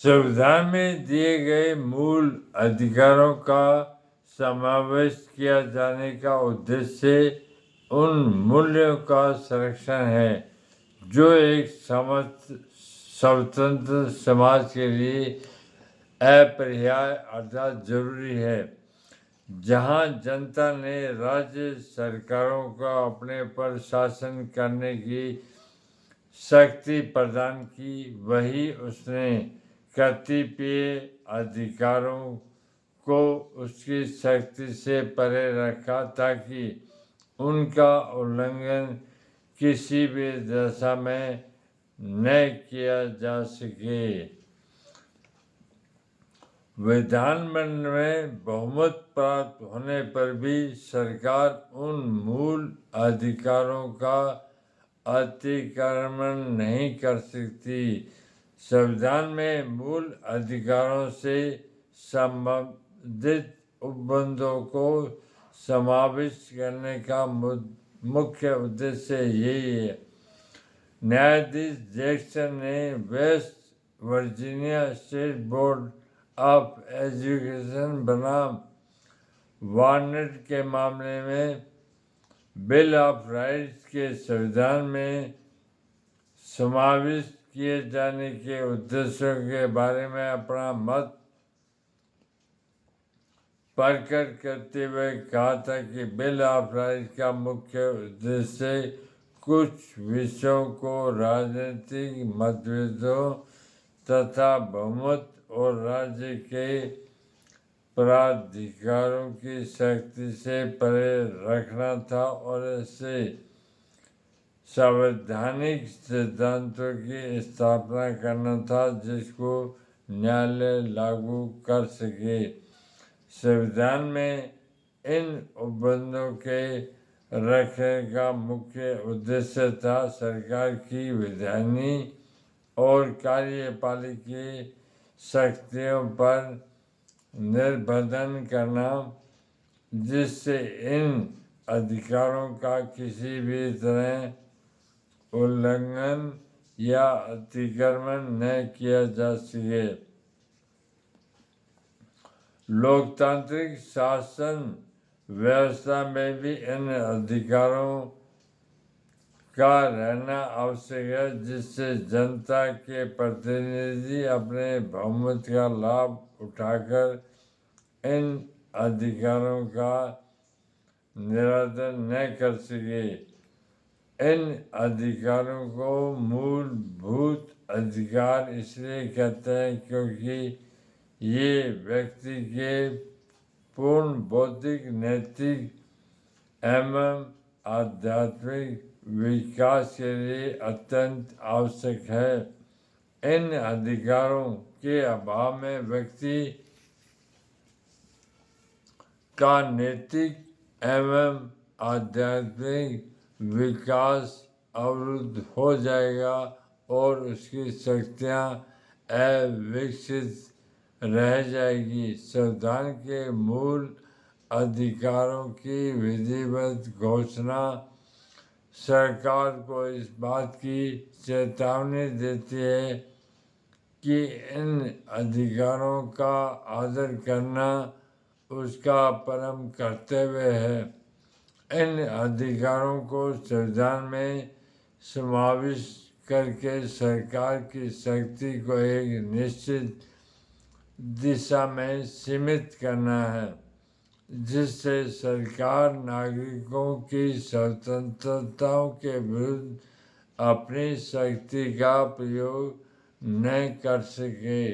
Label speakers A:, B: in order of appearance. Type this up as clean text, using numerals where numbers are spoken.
A: संविधान में दिए गए मूल अधिकारों का समावेश किया जाने का उद्देश्य उन मूल्यों का संरक्षण है जो एक स्वतंत्र समाज के लिए अपरिहार्य अर्थात जरूरी है, जहां जनता ने राज्य सरकारों को अपने पर शासन करने की शक्ति प्रदान की, वही उसने कतिपय अधिकारों को उसकी शक्ति से परे रखा ताकि उनका उल्लंघन किसी भी दशा में न किया जा सके। विधानमंडल में बहुमत प्राप्त होने पर भी सरकार उन मूल अधिकारों का अतिक्रमण नहीं कर सकती। संविधान में मूल अधिकारों से संबंधित उपबंधों को समाविष्ट करने का मुख्य उद्देश्य यही है। न्यायाधीश जैक्सन ने West Virginia state board of education बनाम वार्नेट के मामले में बिल ऑफ राइट्स के संविधान में समाविष्ट किए जाने के उद्देश्यों के बारे में अपना मत प्रकट करते हुए कहा था कि बिल ऑफ राइट्स का मुख्य उद्देश्य कुछ विषयों को राजनीतिक मतभेदों तथा बहुमत और राज्य के प्राधिकारों की शक्ति से परे रखना था और ऐसे संवैधानिक सिद्धांतों की स्थापना करना था जिसको न्यायालय लागू कर सके। संविधान में इन उपबंधों के रखने का मुख्य उद्देश्य था सरकार की विधायी और कार्यपालिकी शक्तियों पर निर्बंधन करना, जिससे इन अधिकारों का किसी भी तरह उल्लंघन या अतिक्रमण न किया जा सके। लोकतांत्रिक शासन व्यवस्था में भी इन अधिकारों का रहना आवश्यक है, जिससे जनता के प्रतिनिधि अपने बहुमत का लाभ उठाकर इन अधिकारों का निरादर न कर सके। इन अधिकारों को मूलभूत अधिकार इसलिए कहते हैं क्योंकि ये व्यक्ति के पूर्ण बौद्धिक, नैतिक एवं आध्यात्मिक विकास के लिए अत्यंत आवश्यक है। इन अधिकारों के अभाव में व्यक्ति का नैतिक एवं आध्यात्मिक विकास अवरुद्ध हो जाएगा और उसकी शक्तियाँ अविकसित रह जाएगी। संविधान के मूल अधिकारों की विधिवत घोषणा सरकार को इस बात की चेतावनी देती है कि इन अधिकारों का आदर करना उसका परम कर्तव्य है। इन अधिकारों को संविधान में समाविष्ट करके सरकार की शक्ति को एक निश्चित दिशा में सीमित करना है, जिससे सरकार नागरिकों की स्वतंत्रताओं के विरुद्ध अपनी शक्ति का प्रयोग न कर सके।